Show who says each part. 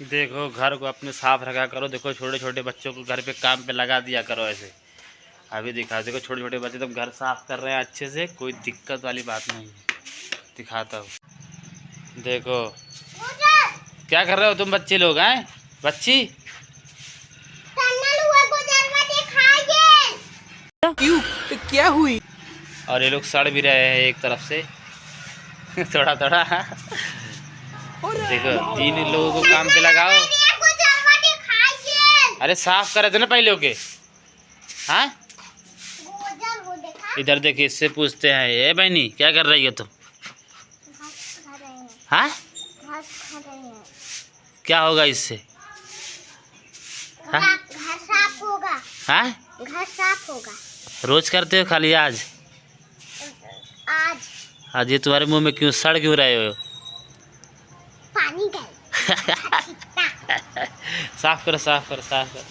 Speaker 1: देखो घर को अपने साफ रखा करो। देखो छोटे छोटे बच्चों को घर पे काम पे लगा दिया करो ऐसे। अभी दिखा, देखो छोटे छोटे बच्चे तुम घर साफ कर रहे हैं अच्छे से, कोई दिक्कत वाली बात नहीं है। दिखाता हूँ, देखो क्या कर रहे हो तुम बच्चे लोग हैं। बच्ची
Speaker 2: क्यों, क्या हुई?
Speaker 1: और ये लोग सड़ भी रहे हैं एक तरफ से थोड़ा थोड़ा। देखो 3 लोगों को काम पे लगाओ। अरे साफ करे थे ना पहले के। हाँ इधर देखिए, इससे पूछते हैं, ये बहनी क्या कर रही है तुम? हाँ क्या होगा इससे? हाँ
Speaker 3: घर साफ होगा।
Speaker 1: हाँ
Speaker 3: घर साफ होगा।
Speaker 1: रोज करते हो खाली आज?
Speaker 3: आज
Speaker 1: आज ये तुम्हारे मुंह में क्यों सड़ क्यों रहे हो?
Speaker 3: पानी गए।
Speaker 1: साफ करो साफ करो साफ करो।